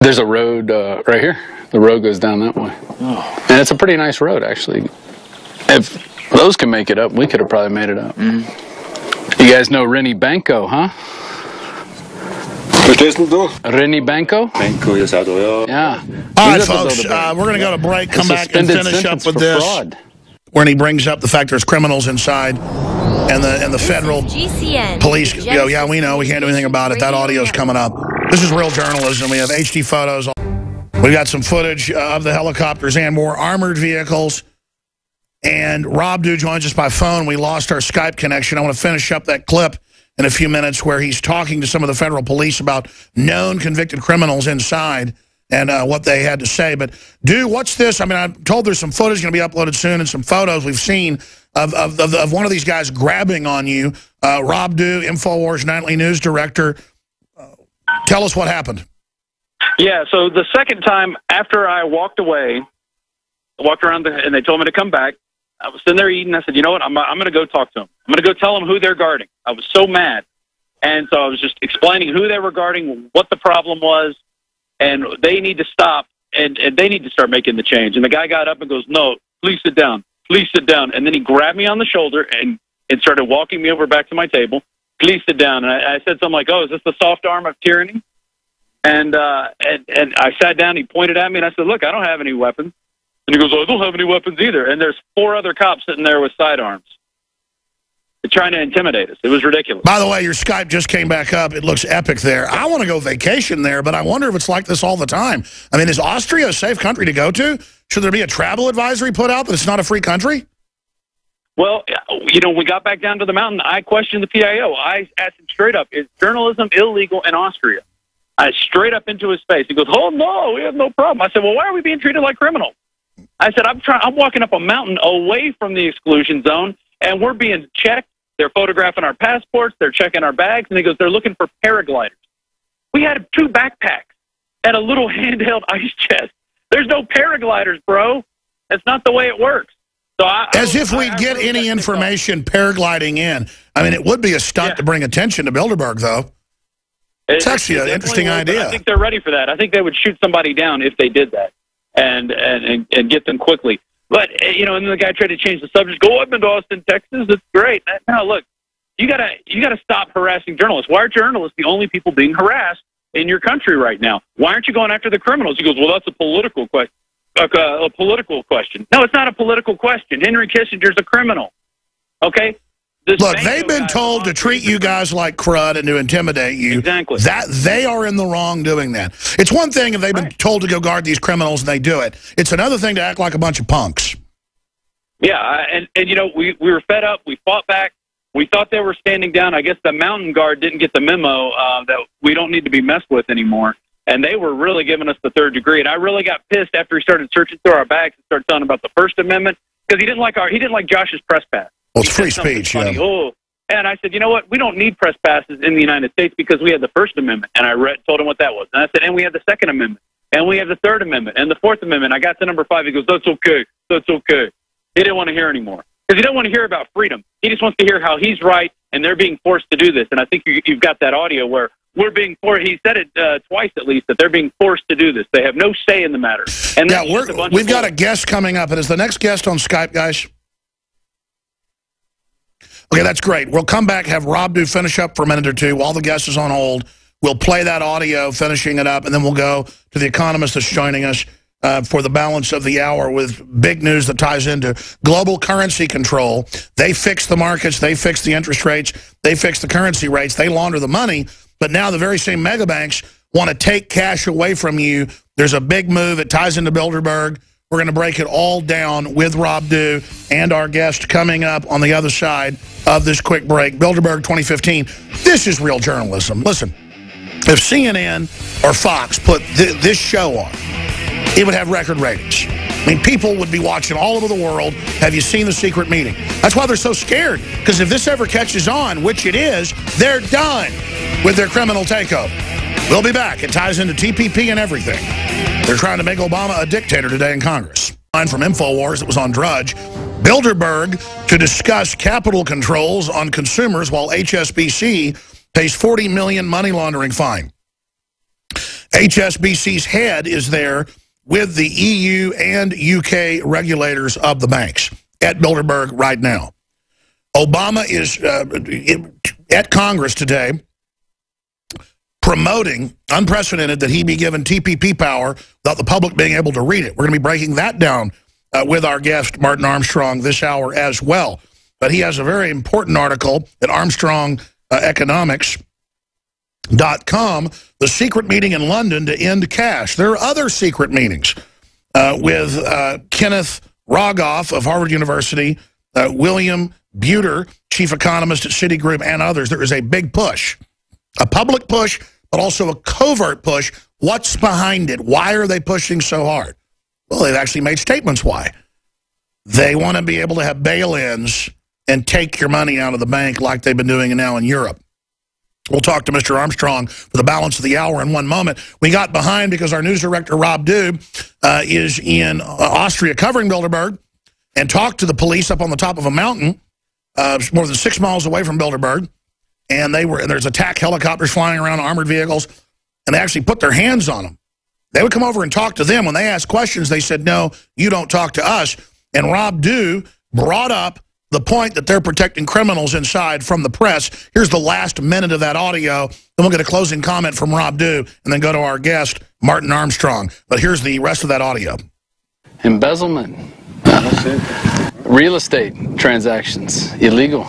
There's a road right here. The road goes down that way. Oh. And it's a pretty nice road, actually. If those can make it up, we could have probably made it up. You guys know Rennie Banco, huh? Rennie Banco? Yeah. All right, folks, we're going to go to break, come back and finish up with this. Fraud. When he brings up the fact there's criminals inside and the federal police go, yeah, we know, we can't do anything about it. That audio's coming up. This is Real Journalism. We have HD photos. We've got some footage of the helicopters and more armored vehicles. And Rob Dew joins us by phone. We lost our Skype connection. I want to finish up that clip in a few minutes where he's talking to some of the federal police about known convicted criminals inside and what they had to say. But, Dew, what's this? I mean, I'm told there's some footage going to be uploaded soon and some photos we've seen of one of these guys grabbing on you. Rob Dew, InfoWars Nightly News Director. Tell us what happened. Yeah, so the second time after I walked away, I walked around and they told me to come back. I was sitting there eating. I said, you know what, I'm going to go talk to them. I'm going to go tell them who they're guarding. I was so mad. And so I was just explaining who they were guarding, what the problem was, and they need to stop, and they need to start making the change. And the guy got up and goes, no, please sit down. Please sit down. And then he grabbed me on the shoulder and started walking me over back to my table. Please sit down. And I said something like, oh, is this the soft arm of tyranny? And I sat down. He pointed at me, and I said, look, I don't have any weapons. And he goes, oh, I don't have any weapons either. And there's 4 other cops sitting there with sidearms. They're trying to intimidate us. It was ridiculous. By the way, your Skype just came back up. It looks epic there. I want to go vacation there, but I wonder if it's like this all the time. I mean, is Austria a safe country to go to? Should there be a travel advisory put out that it's not a free country? Well, you know, we got back down to the mountain. I questioned the PIO. I asked him straight up, is journalism illegal in Austria? I straight up into his face. He goes, oh, no, we have no problem. I said, well, why are we being treated like criminals? I said, I'm walking up a mountain away from the exclusion zone, and we're being checked. They're photographing our passports. They're checking our bags. And he goes, they're looking for paragliders. We had 2 backpacks and a little handheld ice chest. There's no paragliders, bro. That's not the way it works. So As if we'd get any information paragliding in. I mean, it would be a stunt to bring attention to Bilderberg, though. It's actually an interesting idea. I think they're ready for that. I think they would shoot somebody down if they did that and get them quickly. But, you know, and then the guy tried to change the subject. Go up into Austin, Texas. It's great. Now, look, you gotta stop harassing journalists. Why are journalists the only people being harassed in your country right now? Why aren't you going after the criminals? He goes, well, that's a political question. A political question. No, it's not a political question. Henry Kissinger's a criminal. Okay? Look, they've been told to treat you guys like crud and to intimidate you. Exactly. That they are in the wrong doing that. It's one thing if they've been told to go guard these criminals and they do it. It's another thing to act like a bunch of punks. Yeah, and you know, we were fed up. We fought back. We thought they were standing down. I guess the mountain guard didn't get the memo that we don't need to be messed with anymore. And they were really giving us the 3rd degree. And I really got pissed after he started searching through our bags and started telling about the First Amendment because he didn't like Josh's press pass. Well, it's free speech, yeah. Oh, and I said, you know what? We don't need press passes in the United States because we had the First Amendment. And I told him what that was. And I said, and we have the Second Amendment. And we have the Third Amendment. And the Fourth Amendment. I got to number 5. He goes, that's okay. That's okay. He didn't want to hear anymore. Because he didn't want to hear about freedom. He just wants to hear how he's right and they're being forced to do this. And I think you've got that audio where we're being forced. He said it twice at least, that they're being forced to do this. They have no say in the matter. And yeah, we've got a guest coming up. And is the next guest on Skype, guys? Okay, that's great. We'll come back, have Rob Dew finish up for a minute or two while the guest is on hold. We'll play that audio, finishing it up, and then we'll go to the economist that's joining us for the balance of the hour with big news that ties into global currency control. They fix the markets. They fix the interest rates. They fix the currency rates. They launder the money. But now the very same mega banks want to take cash away from you. There's a big move. It ties into Bilderberg. We're going to break it all down with Rob Dew and our guest coming up on the other side of this quick break. Bilderberg 2015. This is real journalism. Listen, if CNN or Fox put this show on, it would have record ratings. I mean, people would be watching all over the world. Have you seen the secret meeting? That's why they're so scared. Because if this ever catches on, which it is, they're done with their criminal takeover. We'll be back. It ties into TPP and everything. They're trying to make Obama a dictator today in Congress. From InfoWars that was on Drudge. Bilderberg to discuss capital controls on consumers while HSBC pays $40 million money laundering fine. HSBC's head is there with the EU and UK regulators of the banks at Bilderberg right now. Obama is at Congress today promoting, unprecedented, that he be given TPP power without the public being able to read it. We're going to be breaking that down with our guest, Martin Armstrong, this hour as well. But he has a very important article at ArmstrongEconomics.com, the secret meeting in London to end cash. There are other secret meetings with Kenneth Rogoff of Harvard University, William Buter, chief economist at Citigroup, and others. There is a big push, a public push, but also a covert push. What's behind it? Why are they pushing so hard? Well, they've actually made statements why. They want to be able to have bail-ins and take your money out of the bank like they've been doing now in Europe. We'll talk to Mr. Armstrong for the balance of the hour in one moment. We got behind because our news director, Rob Dube, is in Austria covering Bilderberg and talked to the police up on the top of a mountain more than 6 miles away from Bilderberg. And there's attack helicopters flying around, armored vehicles, and they actually put their hands on them. They would come over and talk to them. When they asked questions, they said, no, you don't talk to us. And Rob Dube brought up the point that they're protecting criminals inside from the press. Here's the last minute of that audio. Then we'll get a closing comment from Rob Dube and then go to our guest, Martin Armstrong. But here's the rest of that audio. Embezzlement. Real estate transactions. Illegal.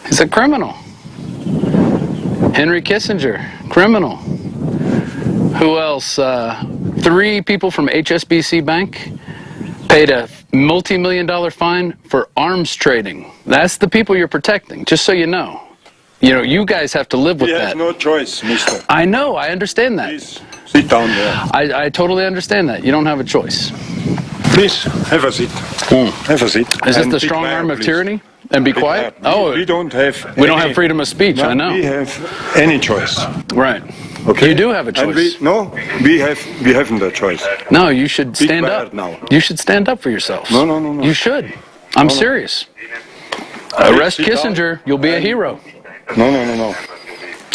He's a criminal. Henry Kissinger. Criminal. Who else? 3 people from HSBC Bank paid a multi-million-dollar fine for arms trading. That's the people you're protecting, just so you know. You know, you guys have to live with that. We have no choice, mister. I know, I understand that. Please, sit down there. I totally understand that. You don't have a choice. Please, have a seat. Have a seat. Is this And the be strong quiet, arm of please. tyranny? And be quiet? Oh, we don't have we don't have freedom of speech, I know. We have any choice. Right. Okay. You do have a choice. And we haven't a choice. No, you should stand quiet up. now. You should stand up for yourself. No. You should. I'm serious. Arrest Sit down. Kissinger, you'll be a hero. No.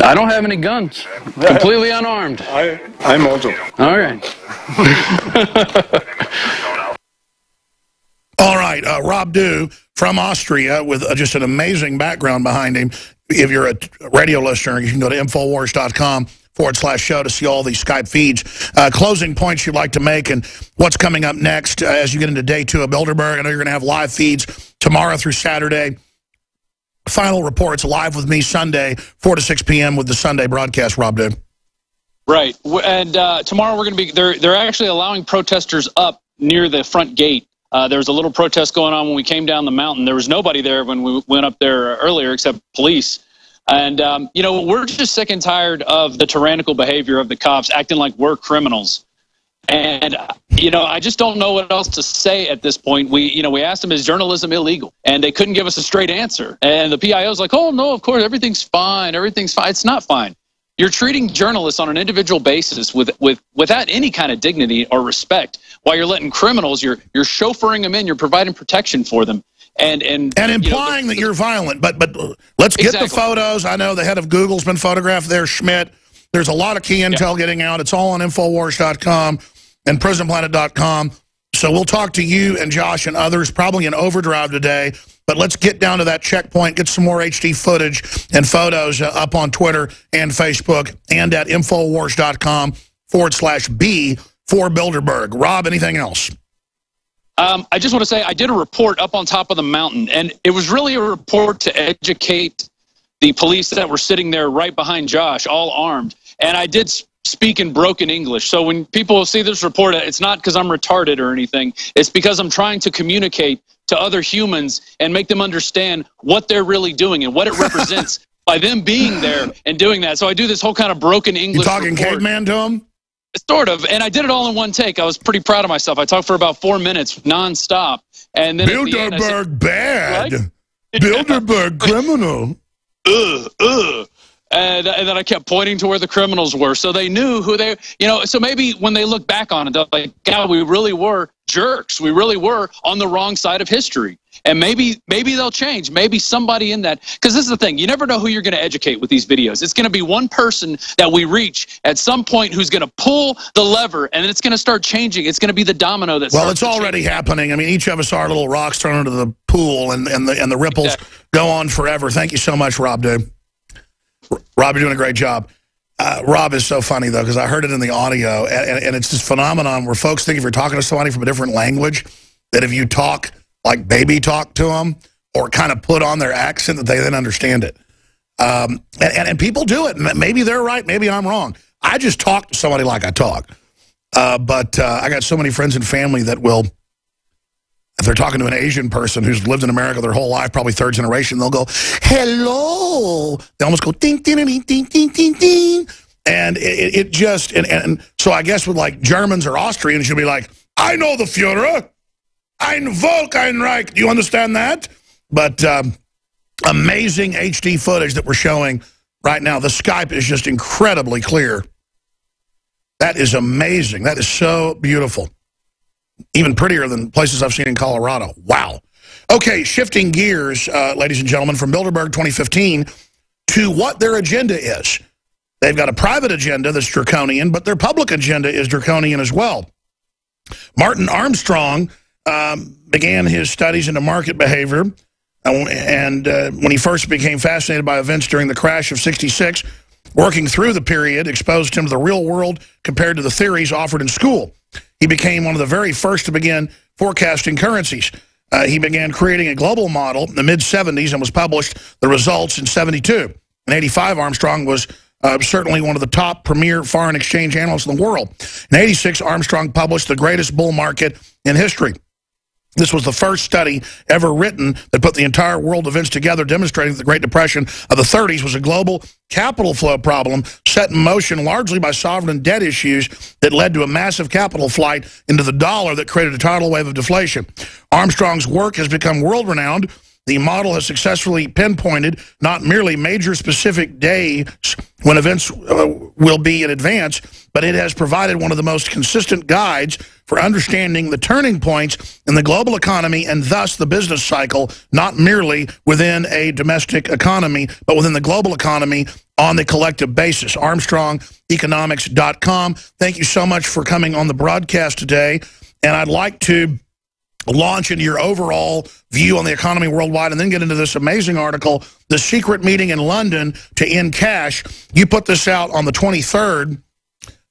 I don't have any guns. Completely unarmed. I'm also. All right. All right, Rob Dube from Austria with just an amazing background behind him. If you're a radio listener, you can go to Infowars.com/show to see all these Skype feeds. Closing points you'd like to make and what's coming up next as you get into day 2 of Bilderberg. I know you're going to have live feeds tomorrow through Saturday. Final reports live with me Sunday, 4 to 6 p.m. with the Sunday broadcast, Rob Dube. Right, and tomorrow we're going to be, they're actually allowing protesters up near the front gate. There was a little protest going on when we came down the mountain. There was nobody there when we went up there earlier except police. And, you know, we're just sick and tired of the tyrannical behavior of the cops acting like we're criminals. And, you know, I just don't know what else to say at this point. We asked them, is journalism illegal? And they couldn't give us a straight answer. And the PIO's like, oh, no, of course, everything's fine. Everything's fine. It's not fine. You're treating journalists on an individual basis without any kind of dignity or respect. While you're letting criminals, you're chauffeuring them in, you're providing protection for them. And implying that you're violent. But let's get the photos. I know the head of Google's been photographed there, Schmidt. There's a lot of key intel getting out. It's all on Infowars.com and PrisonPlanet.com. So we'll talk to you and Josh and others probably in overdrive today. But let's get down to that checkpoint, get some more HD footage and photos up on Twitter and Facebook and at Infowars.com/B for Bilderberg. Rob, anything else? I just want to say I did a report up on top of the mountain, and it was really a report to educate the police that were sitting there right behind Josh, all armed. And I did speak in broken English. So when people see this report, it's not because I'm retarded or anything. It's because I'm trying to communicate to other humans and make them understand what they're really doing and what it represents by them being there and doing that. So I do this whole kind of broken English You talking report. caveman to him? Sort of, and I did it all in one take. I was pretty proud of myself. I talked for about 4 minutes nonstop, and then Bilderberg bad, right? Bilderberg criminal. And then I kept pointing to where the criminals were, so they knew who they. So maybe when they look back on it, they're like, "God, we really were jerks. We really were on the wrong side of history. And maybe they'll change. Maybe somebody in that, because this is the thing, you never know who you're going to educate with these videos. It's going to be one person that we reach at some point who's going to pull the lever, and then it's going to start changing. It's going to be the domino that's well, it's already happening. I mean, each of us are little rocks thrown into the pool, and the ripples go on forever. Thank you so much, Rob, dude. Rob, you're doing a great job. Rob is so funny, though, because I heard it in the audio, and it's this phenomenon where folks think if you're talking to somebody from a different language, that if you talk like baby talk to them or kind of put on their accent, that they then understand it. And people do it. Maybe they're right. Maybe I'm wrong. I just talk to somebody like I talk. But I got so many friends and family that will, if they're talking to an Asian person who's lived in America their whole life, probably third generation, they'll go, hello. They almost go, ding, ding, ding, ding, ding, ding, ding. And it just, and so I guess with like Germans or Austrians, you'll be like, I know the Führer. Ein Volk, ein Reich. Do you understand that? But amazing HD footage that we're showing right now. The Skype is just incredibly clear. That is amazing. That is so beautiful. Even prettier than places I've seen in Colorado. Wow. Okay, shifting gears, ladies and gentlemen, from Bilderberg 2015 to what their agenda is. They've got a private agenda that's draconian, but their public agenda is draconian as well. Martin Armstrong began his studies into market behavior, and when he first became fascinated by events during the crash of '66, working through the period exposed him to the real world compared to the theories offered in school. He became one of the very first to begin forecasting currencies. He began creating a global model in the mid-'70s and was published the results in '72. In '85, Armstrong was certainly one of the top premier foreign exchange analysts in the world. In '86, Armstrong published The Greatest Bull Market in History. This was the first study ever written that put the entire world events together, demonstrating that the Great Depression of the 30s was a global capital flow problem set in motion largely by sovereign debt issues that led to a massive capital flight into the dollar that created a tidal wave of deflation. Armstrong's work has become world-renowned. The model has successfully pinpointed not merely major specific days when events will be in advance, but it has provided one of the most consistent guides for understanding the turning points in the global economy and thus the business cycle, not merely within a domestic economy, but within the global economy on the collective basis. ArmstrongEconomics.com. Thank you so much for coming on the broadcast today. And I'd like to launch into your overall view on the economy worldwide and then get into this amazing article, The Secret Meeting in London to End Cash. You put this out on the 23rd,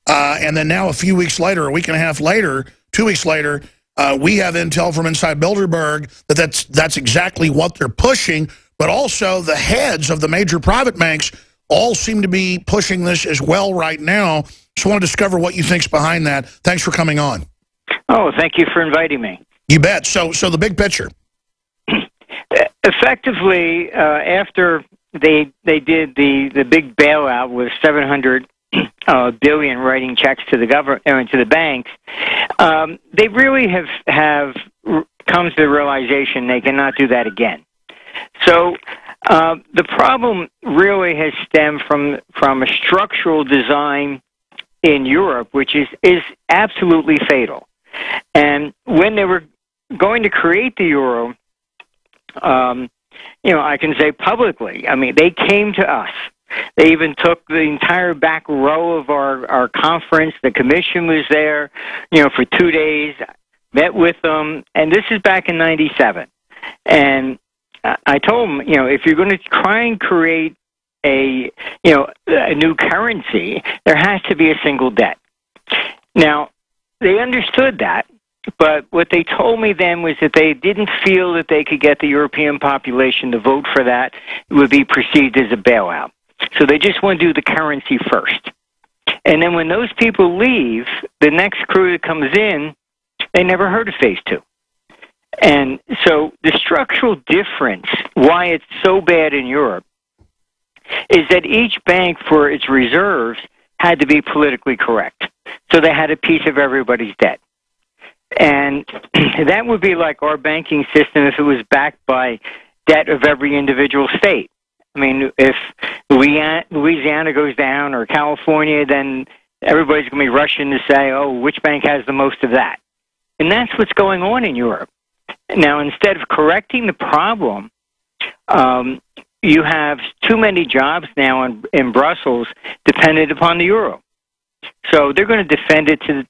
and then now a few weeks later, a week and a half later, 2 weeks later, we have intel from inside Bilderberg that that's exactly what they're pushing, but also the heads of the major private banks all seem to be pushing this as well right now. So I want to discover what you think's behind that. Thanks for coming on. Oh, thank you for inviting me. You bet. So the big picture. Effectively, after they did the big bailout with $700 billion writing checks to the government to the banks, they really have come to the realization they cannot do that again. So the problem really has stemmed from a structural design in Europe, which is absolutely fatal. And when they were going to create the euro, I can say publicly, I mean, they came to us. They even took the entire back row of our conference. The commission was there, for 2 days, met with them, and this is back in '97. And I told them, if you're going to try and create a new currency, there has to be a single debt. Now, they understood that, but what they told me then was that they didn't feel that they could get the European population to vote for that. It would be perceived as a bailout. So they just want to do the currency first. And then when those people leave, the next crew that comes in, they never heard of phase two. And so the structural difference, why it's so bad in Europe, is that each bank for its reserves had to be politically correct. So they had a piece of everybody's debt. And that would be like our banking system if it was backed by debt of every individual state. I mean, if Louisiana goes down or California, then everybody's going to be rushing to say, oh, which bank has the most of that? And that's what's going on in Europe. Now, instead of correcting the problem, you have too many jobs now in Brussels dependent upon the euro. So they're going to defend it to